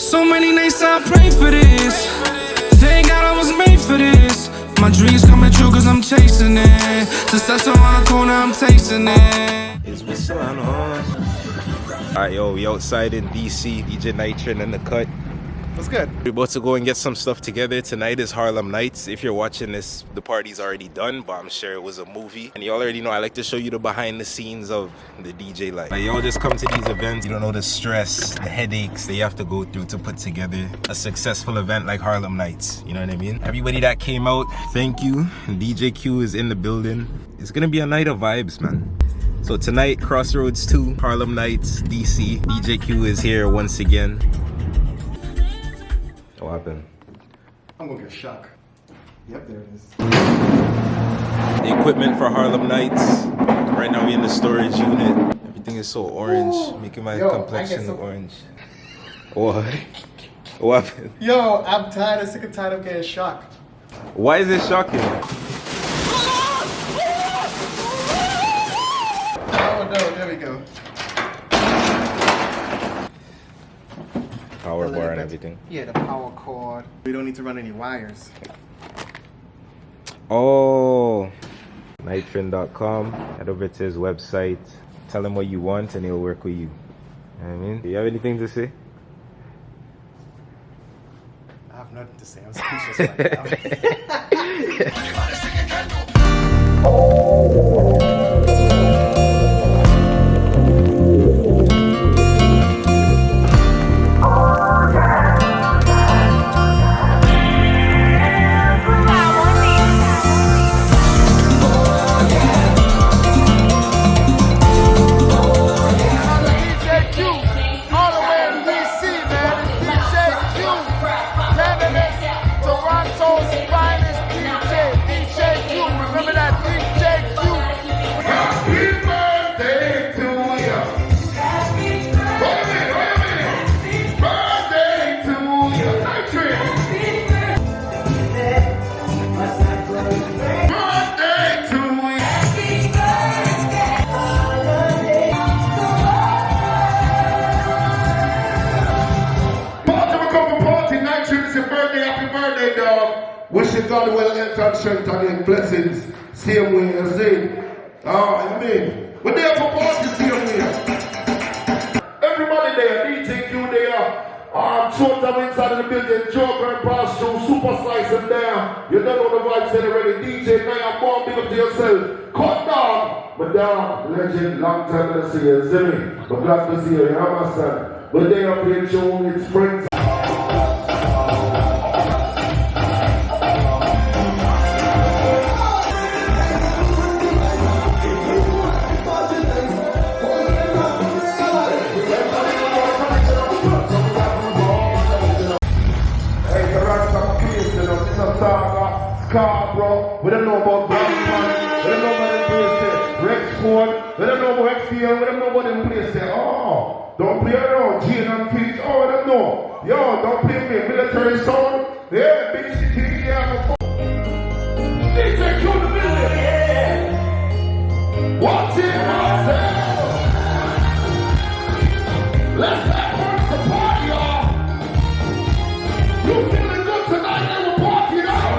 So many nights I pray for this. Thank God I was made for this. My dreams coming true cause I'm chasing it. Success around the corner, I'm tasting it. Is we still on? Alright, yo, we outside in DC. DJ Nitrin in the cut. What's good? We're about to go and get some stuff together. Tonight is Harlem Nights. If you're watching this, the party's already done, but I'm sure it was a movie. And you already know I like to show you the behind the scenes of the DJ life. Like, y'all just come to these events, you don't know the stress, the headaches that you have to go through to put together a successful event like Harlem Nights. You know what I mean? Everybody that came out, thank you. DJ Q is in the building. It's gonna be a night of vibes, man. So tonight, Crossroads 2, Harlem Nights, DC. DJ Q is here once again. What happened? I'm gonna get a shock. Yep, there it is. The equipment for Harlem Nights. Right now we're in the storage unit. Everything is so orange, making my complexion look orange. What? What happened? Yo, I'm tired, sick and tired of getting shocked. Why is it shocking? Oh no, there we go. Power bar and everything. Yeah, the power cord. We don't need to run any wires. Oh, Nitrin.com. Head over to his website. Tell him what you want and he'll work with you. You know what I mean? Do you have anything to say? I have nothing to say. I'm speechless right now. Wishing God well health and strength and blessings, same way as it. Amen. We're there for party, same way. Everybody there, DJ Q there, short time inside of the building, Joe Grand Pass through, Super Slice and there. You don't know the vibes already. DJ Naya, bomb, big up to yourself. Cut down. But down, legend, long time to see you, Zimmy. But glad to see you, Hammerson. But they are playing show, it's spring. Scarborough, we don't know about Brownman, we don't know about the place there, Rexford, we don't know about Exfield, we don't know about the place there. Oh, don't play around, Jane and Peach, oh, I don't know. Yo, don't play me, military sound, yeah, big city, yeah, DJ Q the building. Watch it, myself. Let's have the party, y'all. You feeling good tonight, and we're partying out.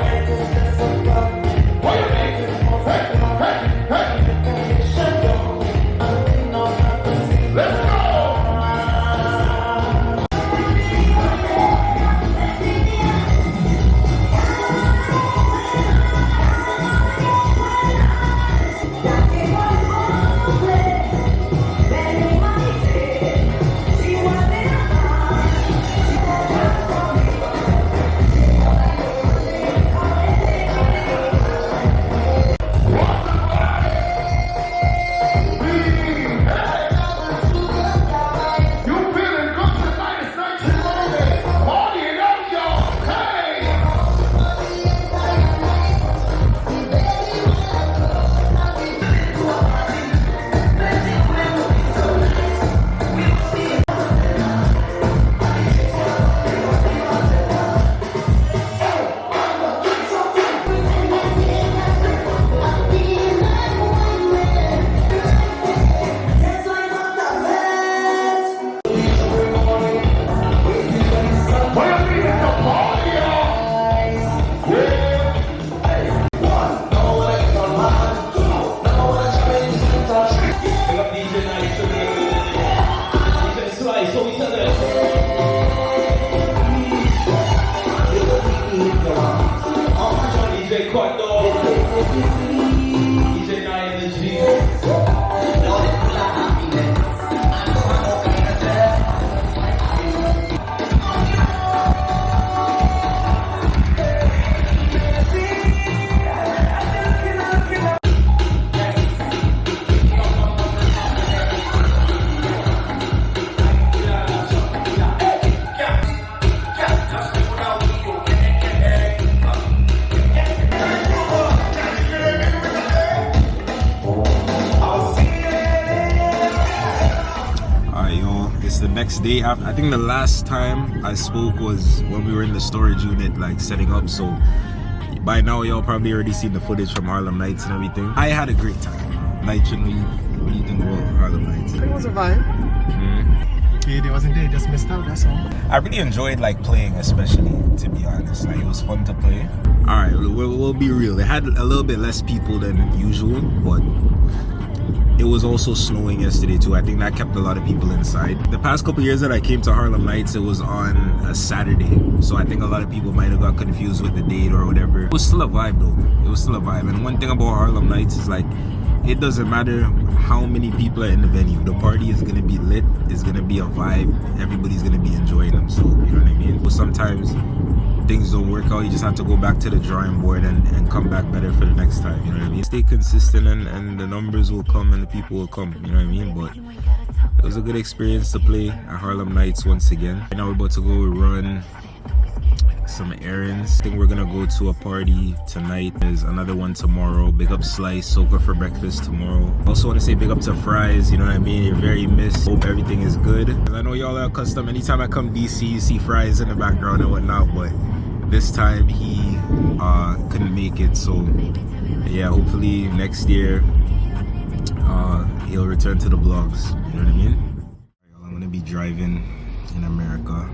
day after. I think the last time I spoke was when we were in the storage unit, like setting up. So by now, y'all probably already seen the footage from Harlem Nights and everything. I had a great time. Nitron, what do you think about Harlem Nights? It was a vibe. Kid, it wasn't there, just missed out, that's all. I really enjoyed like playing, especially, to be honest. Like, it was fun to play. Alright, we'll be real. It had a little bit less people than usual, but it was also snowing yesterday too. I think that kept a lot of people inside. The past couple years that I came to Harlem Nights, it was on a Saturday. So I think a lot of people might have got confused with the date or whatever. It was still a vibe though. It was still a vibe. And one thing about Harlem Nights is like, it doesn't matter how many people are in the venue. The party is gonna be lit. It's gonna be a vibe. Everybody's gonna be enjoying them. So, you know what I mean? But sometimes things don't work out. You just have to go back to the drawing board and come back better for the next time. You know what I mean? Stay consistent and the numbers will come and the people will come. You know what I mean? But it was a good experience to play at Harlem Nights once again. Right now we're about to go run some errands. I think we're gonna go to a party tonight. There's another one tomorrow. Big up Slice, Soca for breakfast tomorrow. Also want to say big up to Fries, you know what I mean? You're very missed. Hope everything is good. I know y'all are accustomed. Anytime I come DC, you see Fries in the background and whatnot, but this time he couldn't make it. So yeah, hopefully next year he'll return to the vlogs. You know what I mean? I'm gonna be driving in America.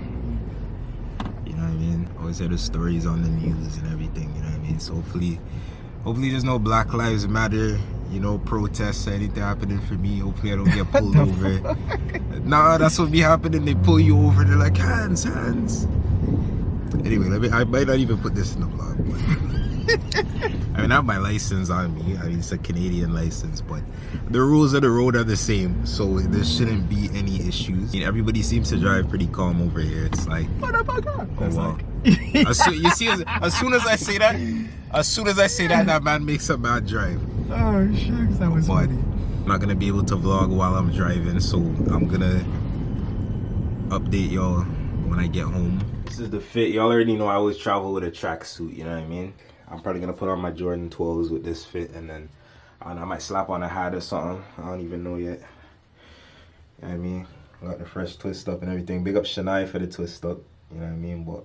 You know what I mean? Always hear the stories on the news and everything, you know what I mean? So hopefully there's no Black Lives Matter, you know, protests or anything happening for me. Hopefully I don't get pulled over. Nah, that's what be happening. They pull you over, they're like, hands. Anyway, I might not even put this in the vlog. But I mean, I have my license on me. I mean, it's a Canadian license, but the rules of the road are the same, so there shouldn't be any issues. I mean, everybody seems to drive pretty calm over here. It's like, motherfucker. Oh wow. You see, as soon as I say that, that man makes a bad drive. Oh, shucks, that was funny. I'm not gonna be able to vlog while I'm driving, so I'm gonna update y'all when I get home. This is the fit. Y'all already know I always travel with a tracksuit, you know what I mean? I'm probably gonna put on my Jordan 12s with this fit, and then I might slap on a hat or something. I don't even know yet. You know what I mean? Got the fresh twist up and everything. Big up Shania for the twist up, you know what I mean? But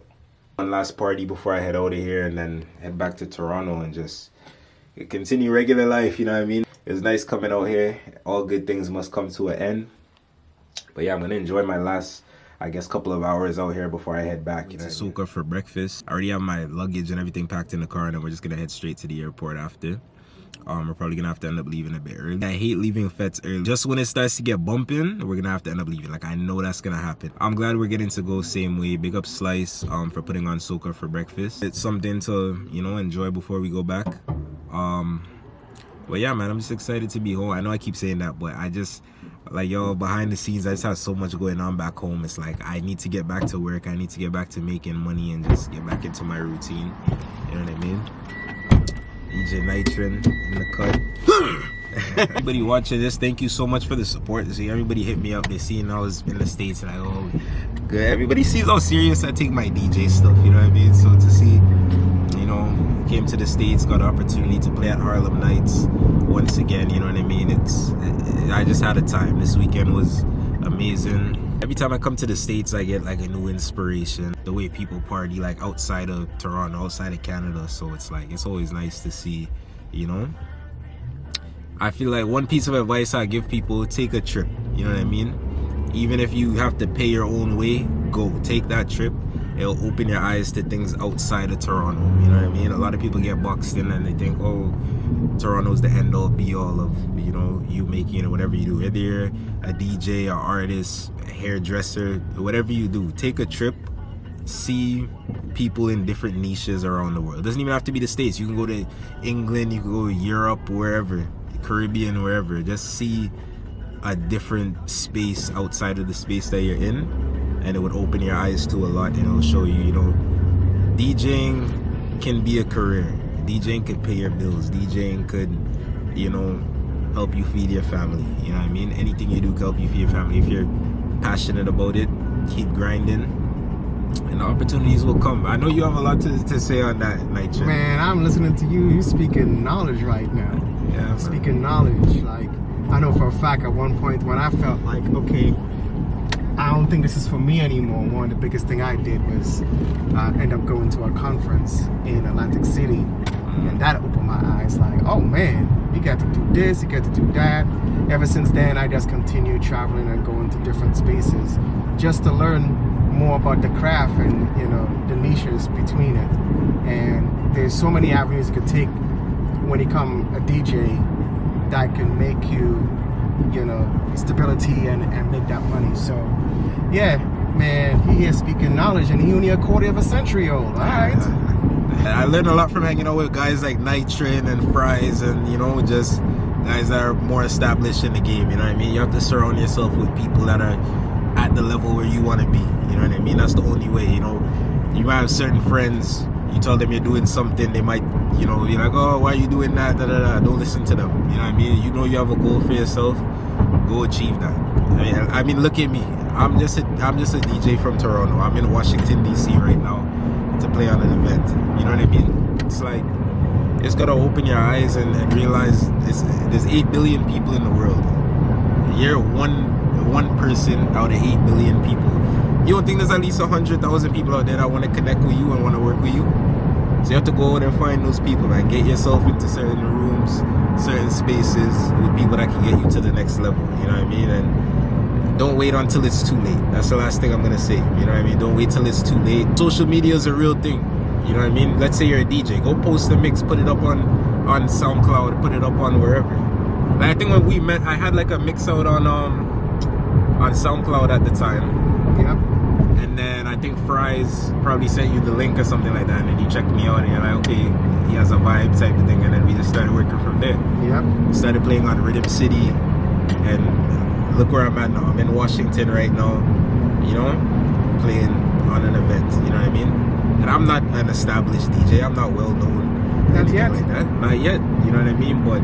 one last party before I head out of here and then head back to Toronto and just continue regular life, you know what I mean? It was nice coming out here. All good things must come to an end. But yeah, I'm gonna enjoy my last, I guess, couple of hours out here before I head back. You know, Soca for breakfast. I already have my luggage and everything packed in the car, and then we're just gonna head straight to the airport after. We're probably gonna have to end up leaving a bit early. I hate leaving fets early. Just when it starts to get bumping, we're gonna have to end up leaving. Like, I know that's gonna happen. I'm glad we're getting to go same way. Big up Slice for putting on Soca for breakfast. It's something to, you know, enjoy before we go back. But yeah, man, I'm just excited to be home. I know I keep saying that, but I just, like, yo, behind the scenes, I just have so much going on back home. It's like, I need to get back to work. I need to get back to making money and just get back into my routine. You know what I mean? DJ Nitron in the cut. Everybody watching this, thank you so much for the support. See, everybody hit me up. They seen I was in the States and I go, good. Everybody sees how serious I take my DJ stuff. You know what I mean? So to see, you know, came to the States, got an opportunity to play at Harlem Nights once again, you know what I mean? I just had a time. This weekend was amazing. Every time I come to the States, I get like a new inspiration. The way people party, like outside of Toronto, outside of Canada. So it's like, it's always nice to see, you know? I feel like one piece of advice I give people, take a trip, you know what I mean? Even if you have to pay your own way, go, take that trip. It'll open your eyes to things outside of Toronto, you know what I mean? A lot of people get boxed in and they think, oh, Toronto's the end all be all of, you know, you making or whatever you do. Whether you're a DJ, or artist, a hairdresser, whatever you do, take a trip, see people in different niches around the world. It doesn't even have to be the States. You can go to England, you can go to Europe, wherever, Caribbean, wherever. Just see a different space outside of the space that you're in, and it would open your eyes to a lot, and it'll show you, you know, DJing can be a career. DJing could pay your bills. DJing could, you know, help you feed your family. You know what I mean? Anything you do can help you feed your family. If you're passionate about it, keep grinding, and the opportunities will come. I know you have a lot to say on that, Nitron. Man, I'm listening to you. You're speaking knowledge right now. Yeah, speaking knowledge. Like, I know for a fact at one point when I felt like, okay, I don't think this is for me anymore. One of the biggest thing I did was end up going to a conference in Atlantic City, and that opened my eyes. Like, oh man, you got to do this, you got to do that. Ever since then, I just continued traveling and going to different spaces just to learn more about the craft and the niches between it. And there's so many avenues you could take when you become a DJ that can make you stability and make that money. So yeah, man, he is speaking knowledge, and he only a quarter of a century old. All right. I learned a lot from hanging out with guys like Night Train and Fries, and just guys that are more established in the game. You know what I mean? You have to surround yourself with people that are at the level where you want to be. You know what I mean? That's the only way. You might have certain friends. You tell them you're doing something, they might, be like, oh, why are you doing that? Da, da, da. Don't listen to them. You know what I mean? You have a goal for yourself. Go achieve that. I mean, look at me. I'm just a DJ from Toronto. I'm in Washington D.C. right now to play on an event. You know what I mean? It's like, it's gotta open your eyes and realize there's 8 billion people in the world. You're one person out of 8 billion people. You don't think there's at least 100,000 people out there that want to connect with you and want to work with you? So you have to go out and find those people, man. Get yourself into certain rooms, certain spaces with people that can get you to the next level. You know what I mean? And don't wait until it's too late. That's the last thing I'm gonna say. You know what I mean? Don't wait till it's too late. Social media is a real thing. You know what I mean? Let's say you're a DJ. Go post a mix, put it up on SoundCloud, put it up on wherever. Like, I think when we met, I had like a mix out on SoundCloud at the time. Yeah. And then I think Fries probably sent you the link or something like that, and then you checked me out and you're like, okay, he has a vibe type of thing, and then we just started working from there. Yeah. Started playing on Rhythm City, and look where I'm at now. I'm in Washington right now, playing on an event, you know what I mean? And I'm not an established DJ, I'm not well known. Not yet. Like that. Not yet, you know what I mean? But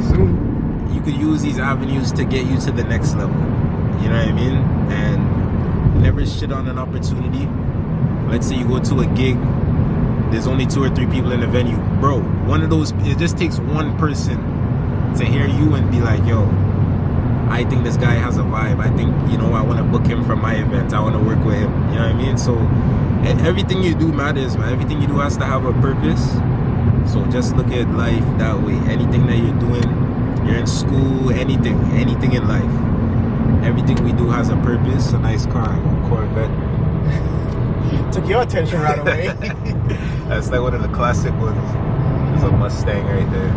soon. You could use these avenues to get you to the next level, you know what I mean? And never shit on an opportunity. Let's say you go to a gig, there's only 2 or 3 people in the venue. Bro, one of those, it just takes one person to hear you and be like, yo, I think this guy has a vibe. I think, I want to book him for my event. I want to work with him. You know what I mean? So everything you do matters, man. Everything you do has to have a purpose. So just look at life that way. Anything that you're doing, you're in school, anything in life. Everything we do has a purpose. A nice car, a Corvette. Took your attention right away. That's like one of the classic ones. There's a Mustang right there.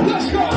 Let's go!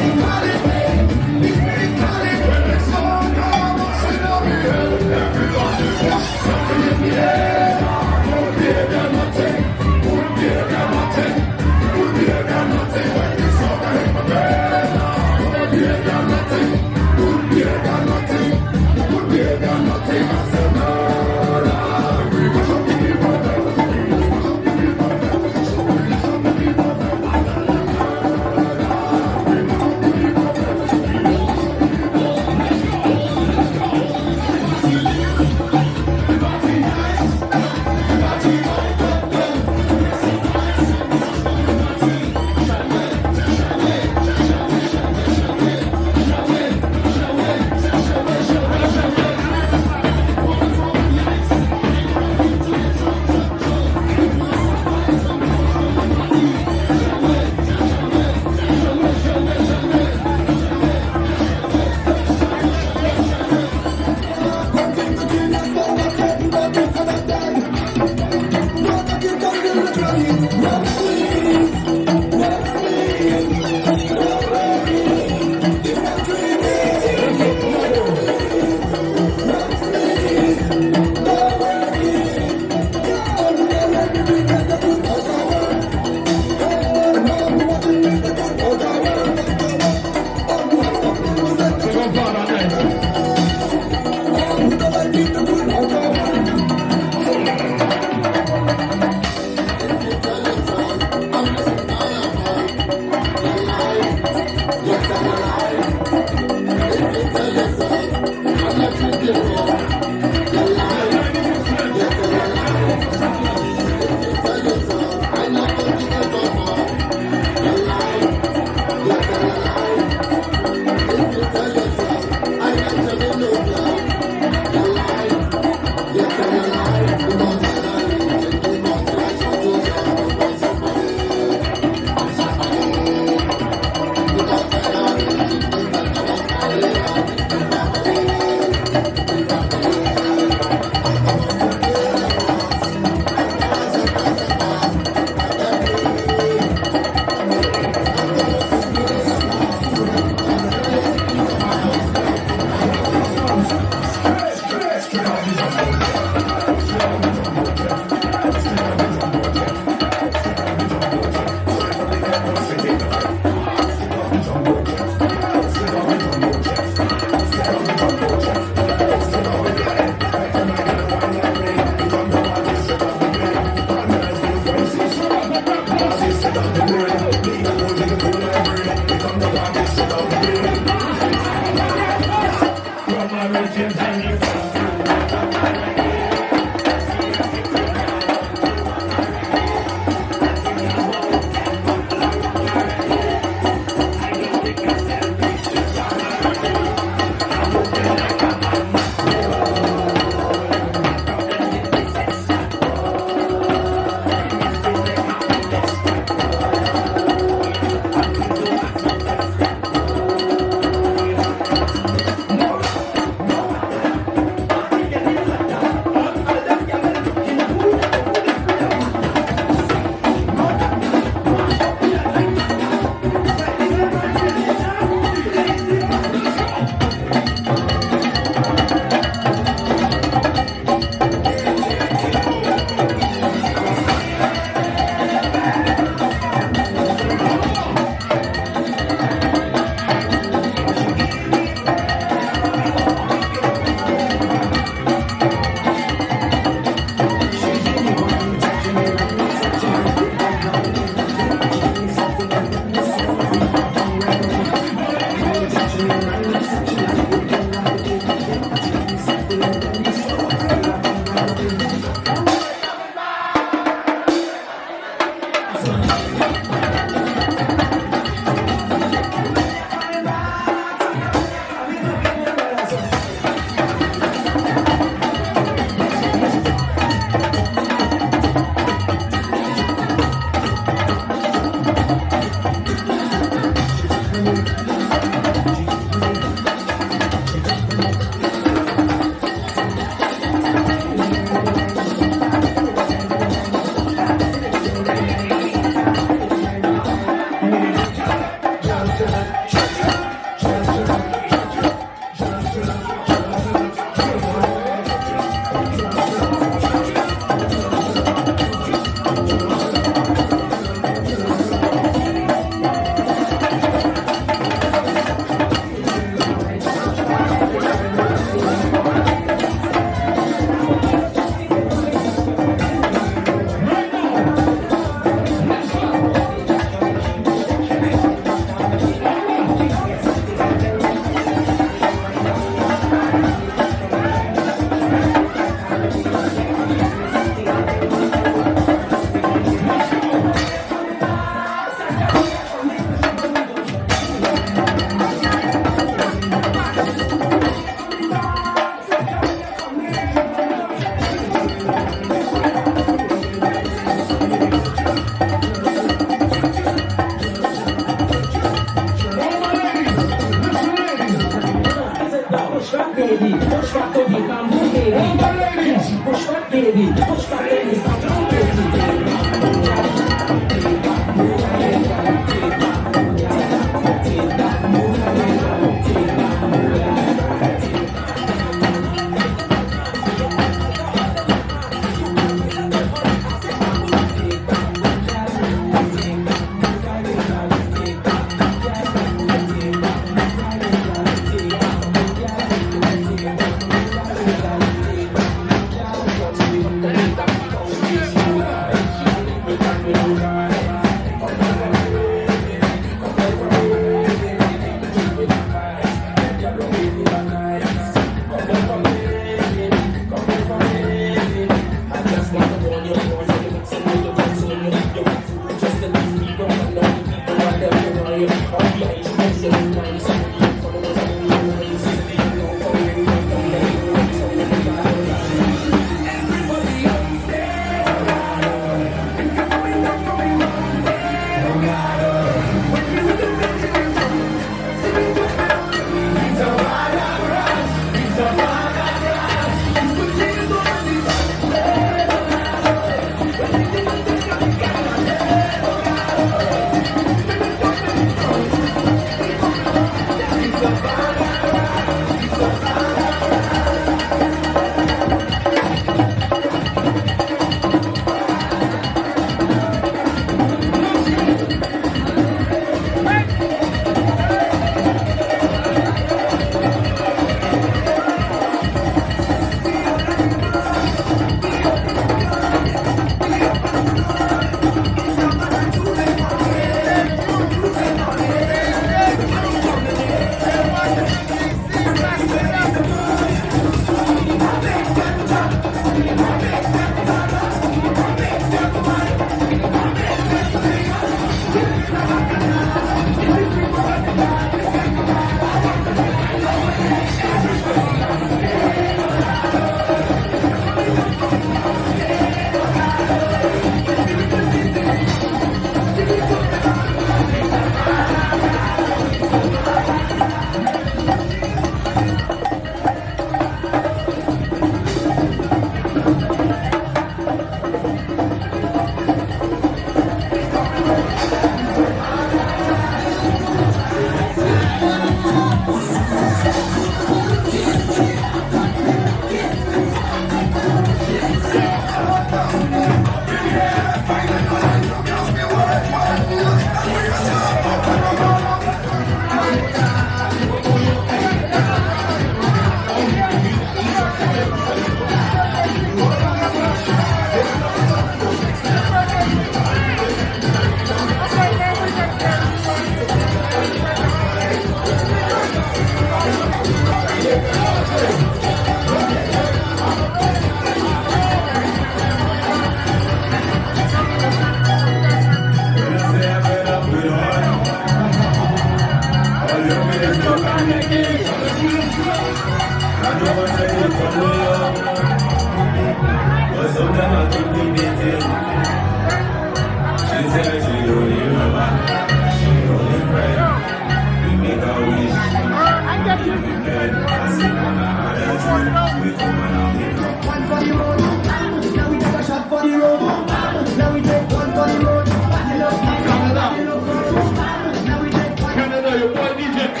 Canada, your boy DJ Q.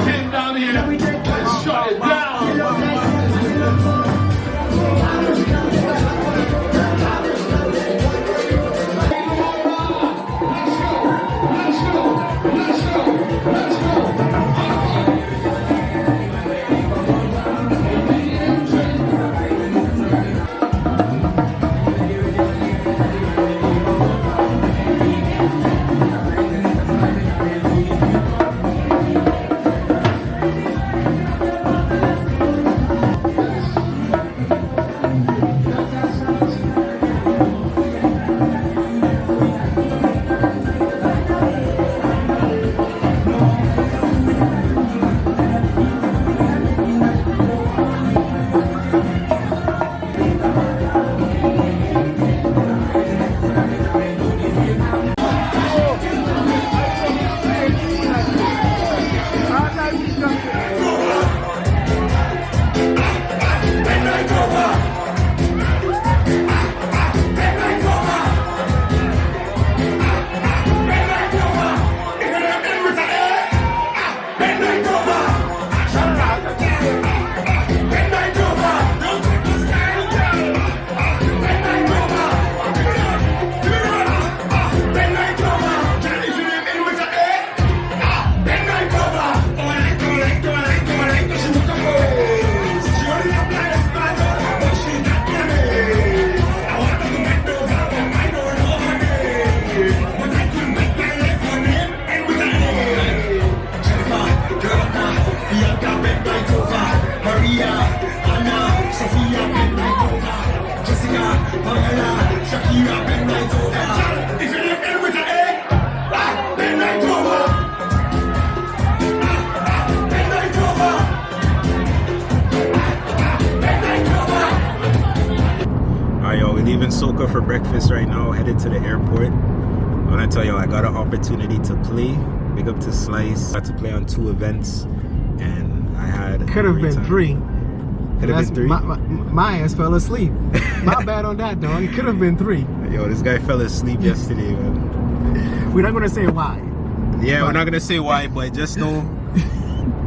Came down here and shut it down. Leaving Soca for breakfast right now, headed to the airport. I want to tell you, I got an opportunity to play. Big up to Slice. Got to play on 2 events, and I had Could have been 3. Could have been 3. My ass fell asleep. My bad on that, dog. It could have been 3. Yo, this guy fell asleep yesterday, man. We're not gonna say why. Yeah, we're not gonna say why, but just know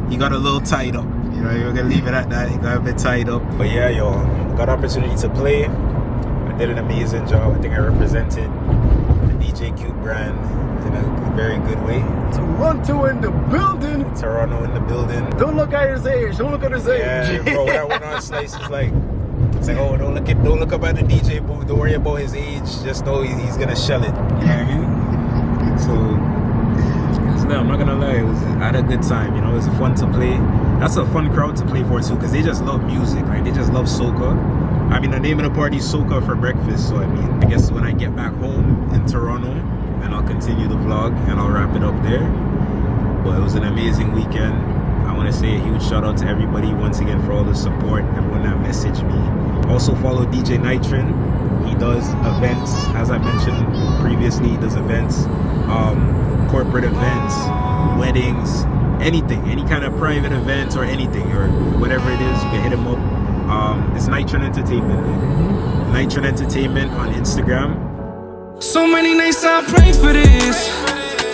he got a little tied up. You know, you're gonna leave it at that. He got a bit tied up. But yeah, yo, got an opportunity to play. I did an amazing job. I think I represented the DJ Cute brand in a very good way. Toronto in the building. Toronto in the building. Don't look at his age. Don't look at his age. Yeah, bro. When I went on Slice, it's like, oh, don't look up at the DJ booth. Don't worry about his age. Just know he's gonna shell it. You know what I mean? So I'm not gonna lie. I had a good time. You know, it was fun to play. That's a fun crowd to play for too, because they just love music. Like they just love soca. I mean, the name of the party is Soca for breakfast. So I mean, I guess when I get back home in Toronto, and I'll continue the vlog and I'll wrap it up there. But it was an amazing weekend. I want to say a huge shout out to everybody once again for all the support, everyone that messaged me. Also follow DJ Nitron. He does events, as I mentioned previously. He does events, corporate events, weddings, anything, any kind of private events or anything or whatever it is. You can hit him up. It's Nitron Entertainment. Nitron Entertainment on Instagram. So many nights I pray for this.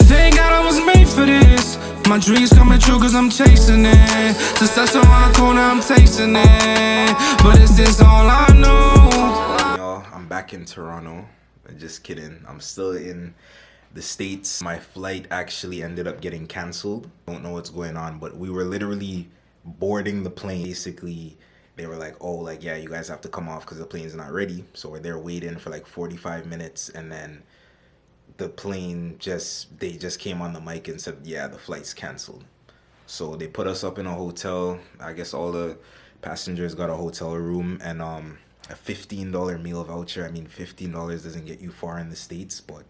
Thank God I was made for this. My dreams coming true cause I'm chasing it. Success around the corner, I'm tasting it. But is this all I know? Y'all, I'm back in Toronto. Just kidding. I'm still in the States. My flight actually ended up getting canceled. Don't know what's going on, but we were literally boarding the plane. Basically, they were like, oh, like, yeah, you guys have to come off because the plane's not ready. So we're there waiting for like 45 minutes, and then the plane they just came on the mic and said, yeah, the flight's canceled. So they put us up in a hotel. I guess all the passengers got a hotel room and a $15 meal voucher. I mean, $15 doesn't get you far in the States, but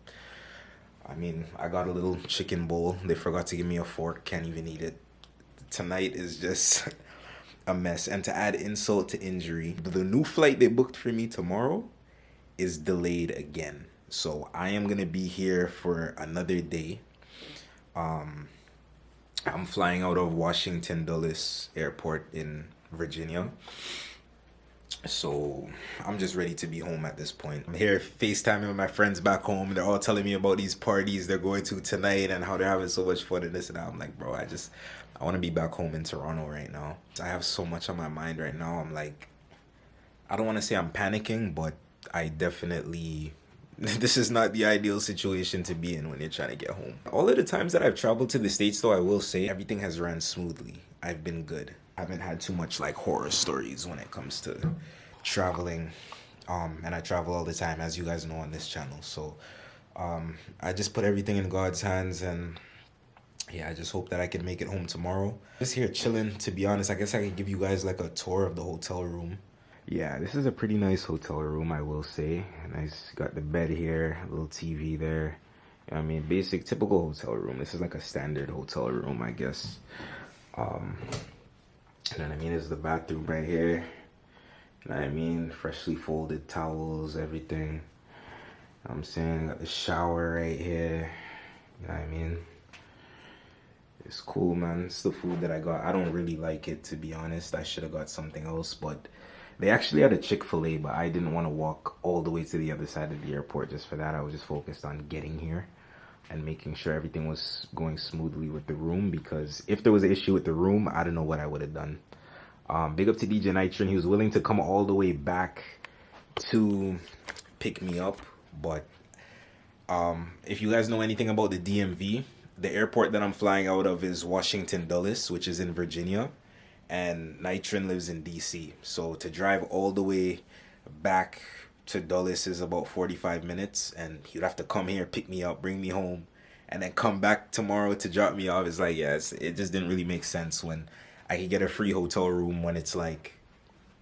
I mean, I got a little chicken bowl. They forgot to give me a fork. Can't even eat it. Tonight is just a mess. And to add insult to injury, the new flight they booked for me tomorrow is delayed again. So I am going to be here for another day. I'm flying out of Washington Dulles Airport in Virginia. So I'm just ready to be home at this point. I'm here FaceTiming with my friends back home. They're all telling me about these parties they're going to tonight and how they're having so much fun and this and that. I'm like, bro, I want to be back home in Toronto right now. I have so much on my mind right now. I'm like, I don't want to say I'm panicking, but I definitely... This is not the ideal situation to be in when you're trying to get home. All of the times that I've traveled to the States, though, I will say everything has ran smoothly. I've been good. I haven't had too much like horror stories when it comes to traveling. And I travel all the time, as you guys know, on this channel. So I just put everything in God's hands, and yeah, I just hope that I can make it home tomorrow. Just here chilling, to be honest. I guess I could give you guys like a tour of the hotel room. Yeah, this is a pretty nice hotel room, I will say. Nice, got the bed here, a little TV there. I mean, basic, typical hotel room. This is like a standard hotel room, I guess. And then, I mean, there's the bathroom right here. You know what I mean? Freshly folded towels, everything. I'm saying, got the shower right here. You know what I mean? It's cool, man. It's the food that I got. I don't really like it, to be honest. I should have got something else, but they actually had a Chick-fil-A, but I didn't want to walk all the way to the other side of the airport just for that. I was just focused on getting here and making sure everything was going smoothly with the room, because if there was an issue with the room, I don't know what I would have done. Big up to DJ Nitron. He was willing to come all the way back to pick me up. But if you guys know anything about the DMV, the airport that I'm flying out of is Washington Dulles, which is in Virginia. And Nitron lives in DC. So to drive all the way back to Dulles is about 45 minutes. And he'd have to come here, pick me up, bring me home, and then come back tomorrow to drop me off. It's like, yeah, it just didn't really make sense when I could get a free hotel room when it's like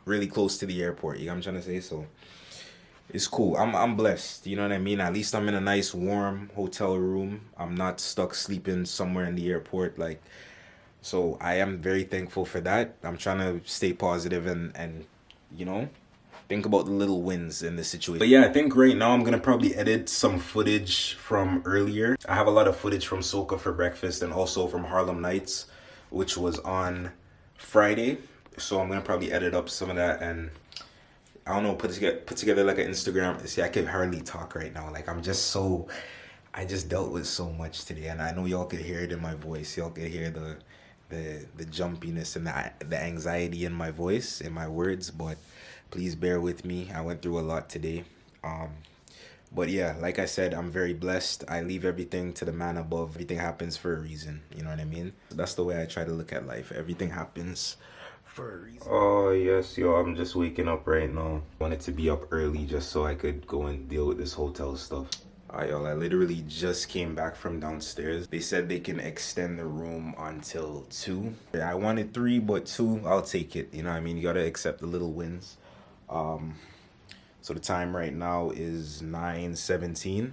really close to the airport. You know what I'm trying to say? So it's cool. I'm blessed. You know what I mean? At least I'm in a nice warm hotel room. I'm not stuck sleeping somewhere in the airport. Like, so I am very thankful for that. I'm trying to stay positive and you know, think about the little wins in this situation. But yeah, I think right now I'm gonna probably edit some footage from earlier. I have a lot of footage from Soca for Breakfast and also from Harlem Nights, which was on Friday. So I'm gonna probably edit up some of that and I don't know, put together like an Instagram. See, I can hardly talk right now. Like I just dealt with so much today, and I know y'all could hear it in my voice. Y'all could hear the jumpiness and the anxiety in my voice, in my words, but please bear with me. I went through a lot today. But yeah, like I said, I'm very blessed. I leave everything to the man above. Everything happens for a reason. You know what I mean? That's the way I try to look at life. Everything happens for a reason. Oh yes, yo, I'm just waking up right now. Wanted to be up early just so I could go and deal with this hotel stuff. Alright, y'all, I literally just came back from downstairs. They said they can extend the room until 2. I wanted 3, but 2, I'll take it. You know what I mean? You gotta accept the little wins. So the time right now is 9:17.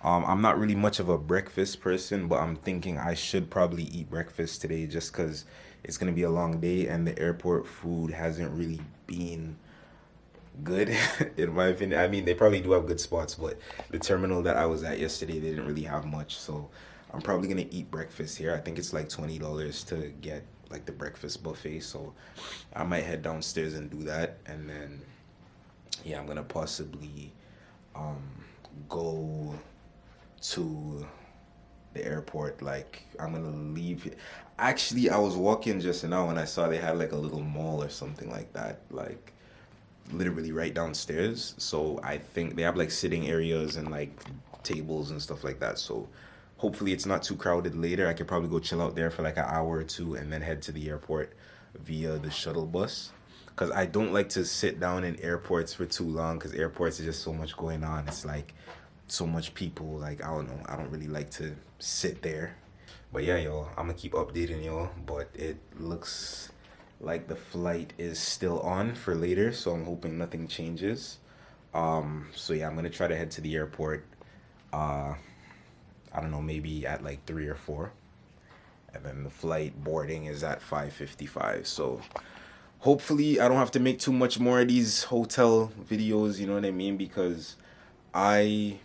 I'm not really much of a breakfast person, but I'm thinking I should probably eat breakfast today just because it's gonna be a long day and the airport food hasn't really been good in my opinion. I mean, they probably do have good spots, but the terminal that I was at yesterday, they didn't really have much. So I'm probably gonna eat breakfast here. I think it's like $20 to get like the breakfast buffet. So I might head downstairs and do that, and then yeah, I'm gonna possibly go to the airport. Like, I'm gonna leave. Actually, I was walking just now and I saw they had like a little mall or something like that, like literally right downstairs. So I think they have like sitting areas and like tables and stuff like that. So hopefully it's not too crowded later. I could probably go chill out there for like an hour or two and then head to the airport via the shuttle bus, because I don't like to sit down in airports for too long, because airports is just so much going on. It's like so much people, like, I don't know, I don't really like to sit there. But yeah, y'all, I'm gonna keep updating y'all, but it looks like the flight is still on for later, so I'm hoping nothing changes. So yeah, I'm gonna try to head to the airport, I don't know, maybe at like 3 or 4, and then the flight boarding is at 5:55. So hopefully I don't have to make too much more of these hotel videos, you know what I mean, because I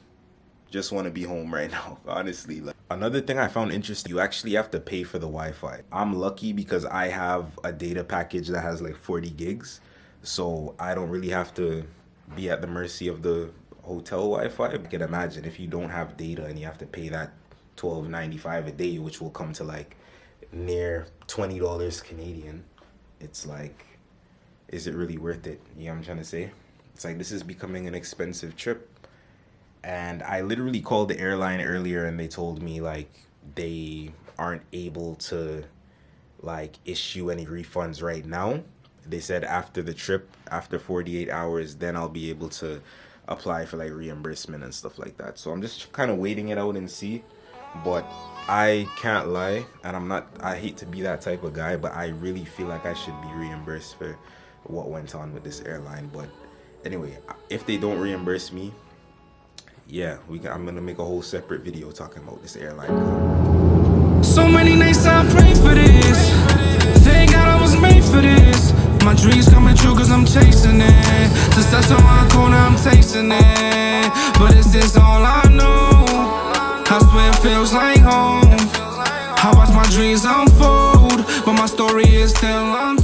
just want to be home right now, honestly. Like, another thing I found interesting, you actually have to pay for the Wi-Fi. I'm lucky because I have a data package that has like 40 gigs, so I don't really have to be at the mercy of the hotel Wi-Fi. You can imagine if you don't have data and you have to pay that $12.95 a day, which will come to like near $20 Canadian. It's like, is it really worth it? You know what I'm trying to say? It's like, this is becoming an expensive trip. And I literally called the airline earlier and they told me like they aren't able to like issue any refunds right now. They said after the trip, after 48 hours, then I'll be able to apply for like reimbursement and stuff like that. So I'm just kind of waiting it out and see. But I can't lie, and I hate to be that type of guy, but I really feel like I should be reimbursed for what went on with this airline. But anyway, if they don't reimburse me, yeah, I'm gonna make a whole separate video talking about this airline. So many nights I prayed for this. Thank God I was made for this. My dreams coming true cause I'm chasing it. Success around the corner, I'm tasting it. But this is all I know. I swear it feels like home. I watch my dreams unfold, but my story is still untold.